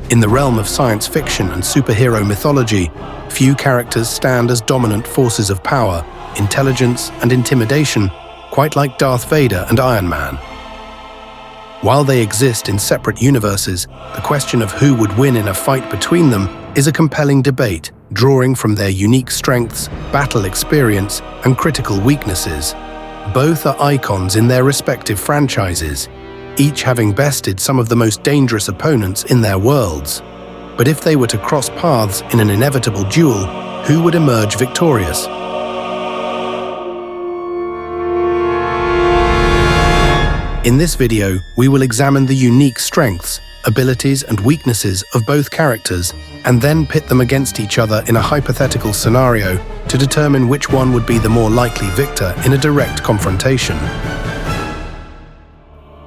In the realm of science fiction and superhero mythology, few characters stand as dominant forces of power, intelligence, and intimidation, quite like Darth Vader and Iron Man. While they exist in separate universes, the question of who would win in a fight between them is a compelling debate, drawing from their unique strengths, battle experience, and critical weaknesses. Both are icons in their respective franchises, each having bested some of the most dangerous opponents in their worlds. But if they were to cross paths in an inevitable duel, who would emerge victorious? In this video, we will examine the unique strengths, abilities, and weaknesses of both characters, and then pit them against each other in a hypothetical scenario to determine which one would be the more likely victor in a direct confrontation.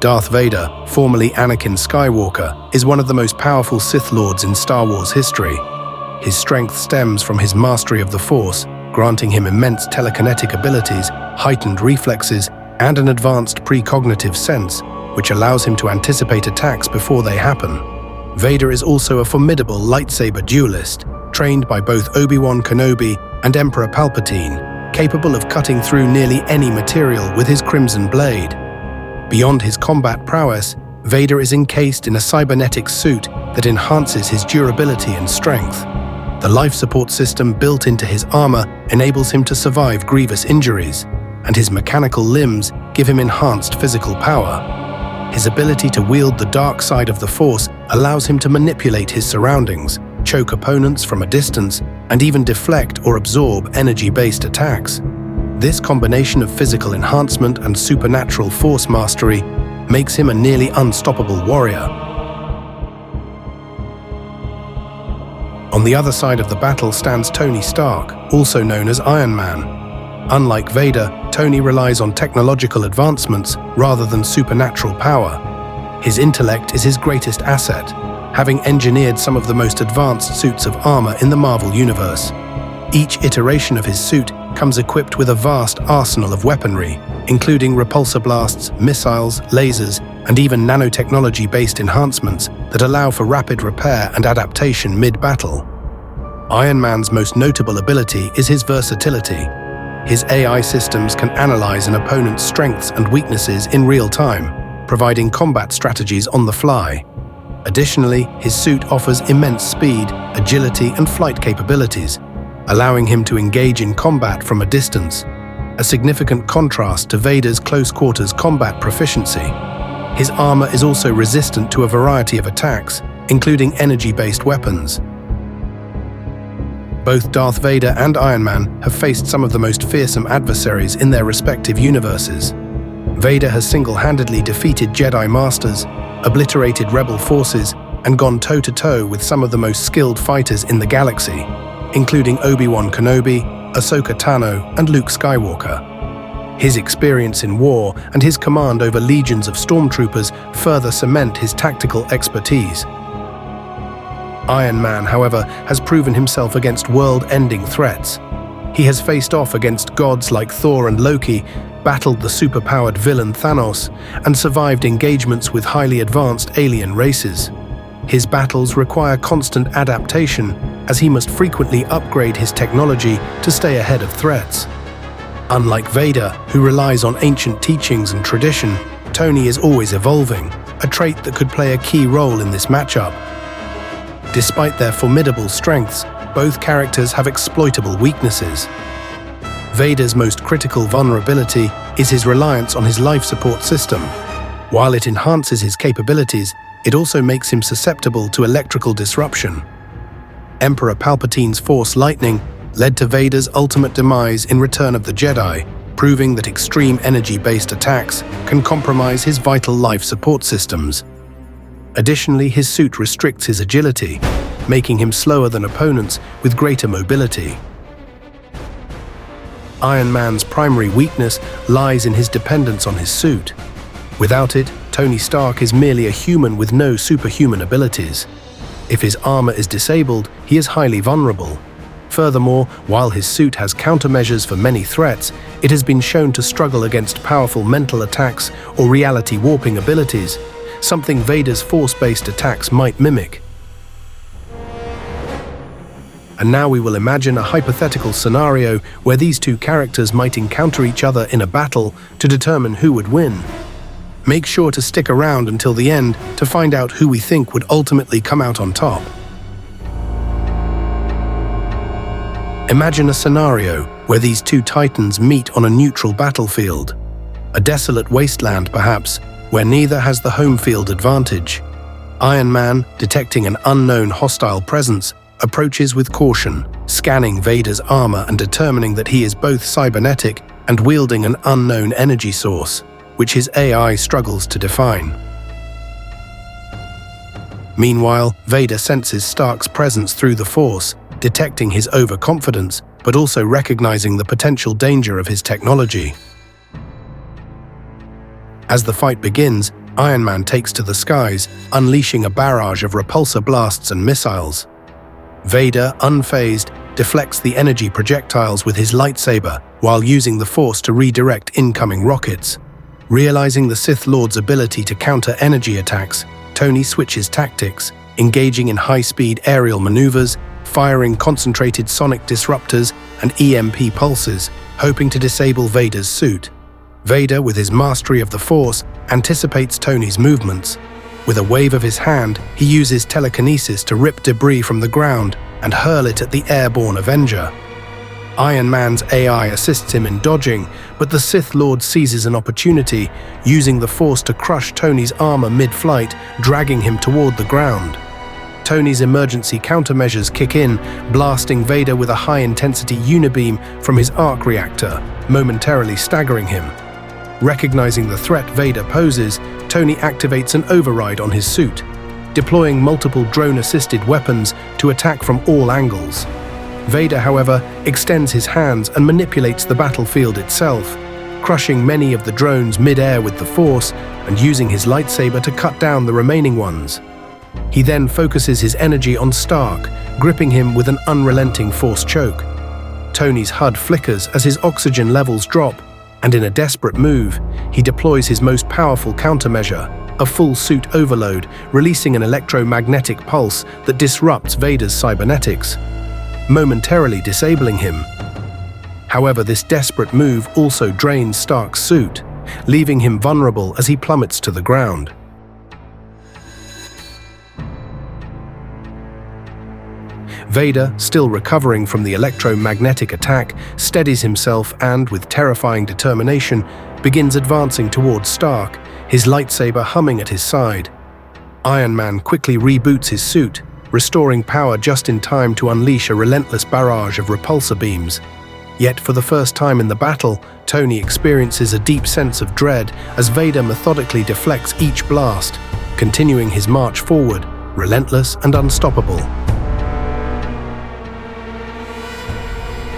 Darth Vader, formerly Anakin Skywalker, is one of the most powerful Sith Lords in Star Wars history. His strength stems from his mastery of the Force, granting him immense telekinetic abilities, heightened reflexes, and an advanced precognitive sense, which allows him to anticipate attacks before they happen. Vader is also a formidable lightsaber duelist, trained by both Obi-Wan Kenobi and Emperor Palpatine, capable of cutting through nearly any material with his crimson blade. Beyond his combat prowess, Vader is encased in a cybernetic suit that enhances his durability and strength. The life support system built into his armor enables him to survive grievous injuries, and his mechanical limbs give him enhanced physical power. His ability to wield the dark side of the Force allows him to manipulate his surroundings, choke opponents from a distance, and even deflect or absorb energy-based attacks. This combination of physical enhancement and supernatural Force mastery makes him a nearly unstoppable warrior. On the other side of the battle stands Tony Stark, also known as Iron Man. Unlike Vader, Tony relies on technological advancements rather than supernatural power. His intellect is his greatest asset, having engineered some of the most advanced suits of armor in the Marvel Universe. Each iteration of his suit comes equipped with a vast arsenal of weaponry, including repulsor blasts, missiles, lasers, and even nanotechnology-based enhancements that allow for rapid repair and adaptation mid-battle. Iron Man's most notable ability is his versatility. His AI systems can analyze an opponent's strengths and weaknesses in real time, providing combat strategies on the fly. Additionally, his suit offers immense speed, agility, and flight capabilities, allowing him to engage in combat from a distance, a significant contrast to Vader's close-quarters combat proficiency. His armor is also resistant to a variety of attacks, including energy-based weapons. Both Darth Vader and Iron Man have faced some of the most fearsome adversaries in their respective universes. Vader has single-handedly defeated Jedi Masters, obliterated rebel forces, and gone toe-to-toe with some of the most skilled fighters in the galaxy, including Obi-Wan Kenobi, Ahsoka Tano, and Luke Skywalker. His experience in war and his command over legions of stormtroopers further cement his tactical expertise. Iron Man, however, has proven himself against world-ending threats. He has faced off against gods like Thor and Loki, battled the superpowered villain Thanos, and survived engagements with highly advanced alien races. His battles require constant adaptation, as he must frequently upgrade his technology to stay ahead of threats. Unlike Vader, who relies on ancient teachings and tradition, Tony is always evolving, a trait that could play a key role in this matchup. Despite their formidable strengths, both characters have exploitable weaknesses. Vader's most critical vulnerability is his reliance on his life support system. While it enhances his capabilities, it also makes him susceptible to electrical disruption. Emperor Palpatine's Force lightning led to Vader's ultimate demise in Return of the Jedi, proving that extreme energy-based attacks can compromise his vital life support systems. Additionally, his suit restricts his agility, making him slower than opponents with greater mobility. Iron Man's primary weakness lies in his dependence on his suit. Without it, Tony Stark is merely a human with no superhuman abilities. If his armor is disabled, he is highly vulnerable. Furthermore, while his suit has countermeasures for many threats, it has been shown to struggle against powerful mental attacks or reality warping abilities, something Vader's Force-based attacks might mimic. And now we will imagine a hypothetical scenario where these two characters might encounter each other in a battle to determine who would win. Make sure to stick around until the end to find out who we think would ultimately come out on top. Imagine a scenario where these two titans meet on a neutral battlefield. A desolate wasteland, perhaps, where neither has the home field advantage. Iron Man, detecting an unknown hostile presence, approaches with caution, scanning Vader's armor and determining that he is both cybernetic and wielding an unknown energy source, which his AI struggles to define. Meanwhile, Vader senses Stark's presence through the Force, detecting his overconfidence, but also recognizing the potential danger of his technology. As the fight begins, Iron Man takes to the skies, unleashing a barrage of repulsor blasts and missiles. Vader, unfazed, deflects the energy projectiles with his lightsaber while using the Force to redirect incoming rockets. Realizing the Sith Lord's ability to counter energy attacks, Tony switches tactics, engaging in high-speed aerial maneuvers, firing concentrated sonic disruptors and EMP pulses, hoping to disable Vader's suit. Vader, with his mastery of the Force, anticipates Tony's movements. With a wave of his hand, he uses telekinesis to rip debris from the ground and hurl it at the airborne Avenger. Iron Man's AI assists him in dodging, but the Sith Lord seizes an opportunity, using the Force to crush Tony's armor mid-flight, dragging him toward the ground. Tony's emergency countermeasures kick in, blasting Vader with a high-intensity unibeam from his arc reactor, momentarily staggering him. Recognizing the threat Vader poses, Tony activates an override on his suit, deploying multiple drone-assisted weapons to attack from all angles. Vader, however, extends his hands and manipulates the battlefield itself, crushing many of the drones mid-air with the Force and using his lightsaber to cut down the remaining ones. He then focuses his energy on Stark, gripping him with an unrelenting Force choke. Tony's HUD flickers as his oxygen levels drop, and in a desperate move, he deploys his most powerful countermeasure, a full suit overload, releasing an electromagnetic pulse that disrupts Vader's cybernetics, momentarily disabling him. However, this desperate move also drains Stark's suit, leaving him vulnerable as he plummets to the ground. Vader, still recovering from the electromagnetic attack, steadies himself and, with terrifying determination, begins advancing towards Stark, his lightsaber humming at his side. Iron Man quickly reboots his suit, restoring power just in time to unleash a relentless barrage of repulsor beams. Yet for the first time in the battle, Tony experiences a deep sense of dread as Vader methodically deflects each blast, continuing his march forward, relentless and unstoppable.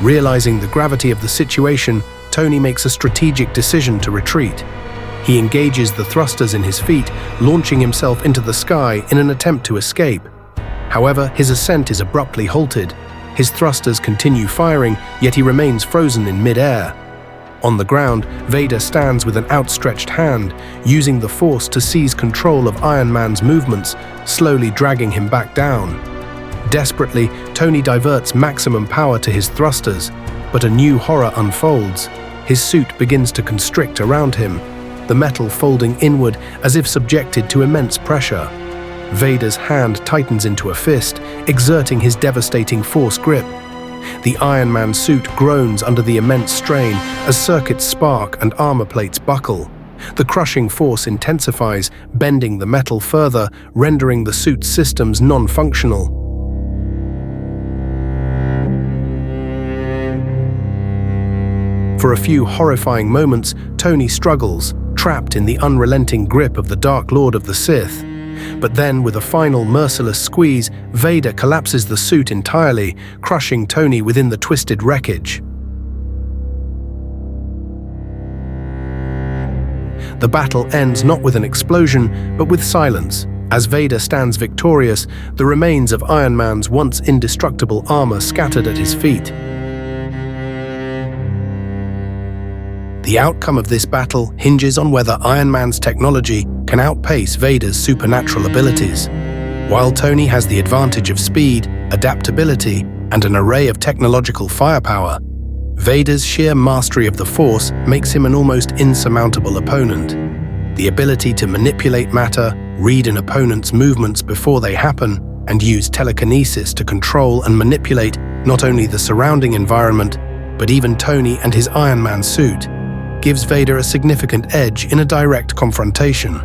Realizing the gravity of the situation, Tony makes a strategic decision to retreat. He engages the thrusters in his feet, launching himself into the sky in an attempt to escape. However, his ascent is abruptly halted. His thrusters continue firing, yet he remains frozen in mid-air. On the ground, Vader stands with an outstretched hand, using the Force to seize control of Iron Man's movements, slowly dragging him back down. Desperately, Tony diverts maximum power to his thrusters, but a new horror unfolds. His suit begins to constrict around him, the metal folding inward as if subjected to immense pressure. Vader's hand tightens into a fist, exerting his devastating Force grip. The Iron Man suit groans under the immense strain as circuits spark and armor plates buckle. The crushing force intensifies, bending the metal further, rendering the suit's systems non-functional. For a few horrifying moments, Tony struggles, trapped in the unrelenting grip of the Dark Lord of the Sith. But then, with a final merciless squeeze, Vader collapses the suit entirely, crushing Tony within the twisted wreckage. The battle ends not with an explosion, but with silence. As Vader stands victorious, the remains of Iron Man's once indestructible armor scattered at his feet. The outcome of this battle hinges on whether Iron Man's technology can outpace Vader's supernatural abilities. While Tony has the advantage of speed, adaptability, and an array of technological firepower, Vader's sheer mastery of the Force makes him an almost insurmountable opponent. The ability to manipulate matter, read an opponent's movements before they happen, and use telekinesis to control and manipulate not only the surrounding environment, but even Tony and his Iron Man suit, gives Vader a significant edge in a direct confrontation.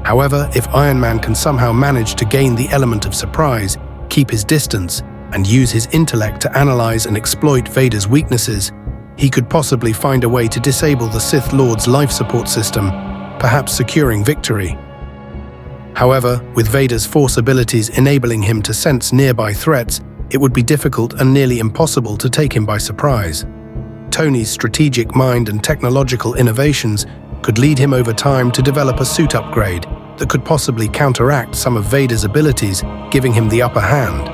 However, if Iron Man can somehow manage to gain the element of surprise, keep his distance, and use his intellect to analyze and exploit Vader's weaknesses, he could possibly find a way to disable the Sith Lord's life support system, perhaps securing victory. However, with Vader's Force abilities enabling him to sense nearby threats, it would be difficult and nearly impossible to take him by surprise. Tony's strategic mind and technological innovations could lead him over time to develop a suit upgrade that could possibly counteract some of Vader's abilities, giving him the upper hand.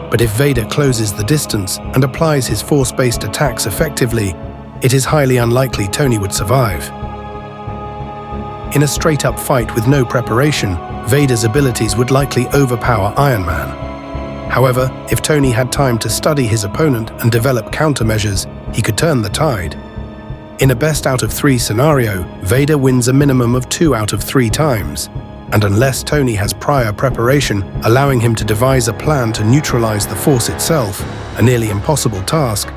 But if Vader closes the distance and applies his Force-based attacks effectively, it is highly unlikely Tony would survive. In a straight-up fight with no preparation, Vader's abilities would likely overpower Iron Man. However, if Tony had time to study his opponent and develop countermeasures, he could turn the tide. In a best-out-of-3 scenario, Vader wins a minimum of 2 out of 3 times, and unless Tony has prior preparation allowing him to devise a plan to neutralize the Force itself, a nearly impossible task,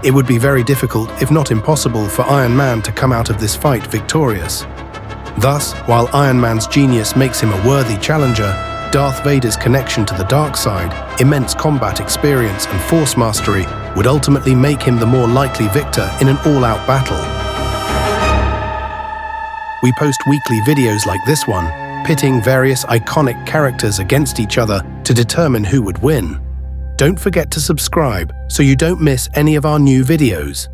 it would be very difficult, if not impossible, for Iron Man to come out of this fight victorious. Thus, while Iron Man's genius makes him a worthy challenger, Darth Vader's connection to the dark side, immense combat experience and Force mastery would ultimately make him the more likely victor in an all-out battle. We post weekly videos like this one, pitting various iconic characters against each other to determine who would win. Don't forget to subscribe so you don't miss any of our new videos.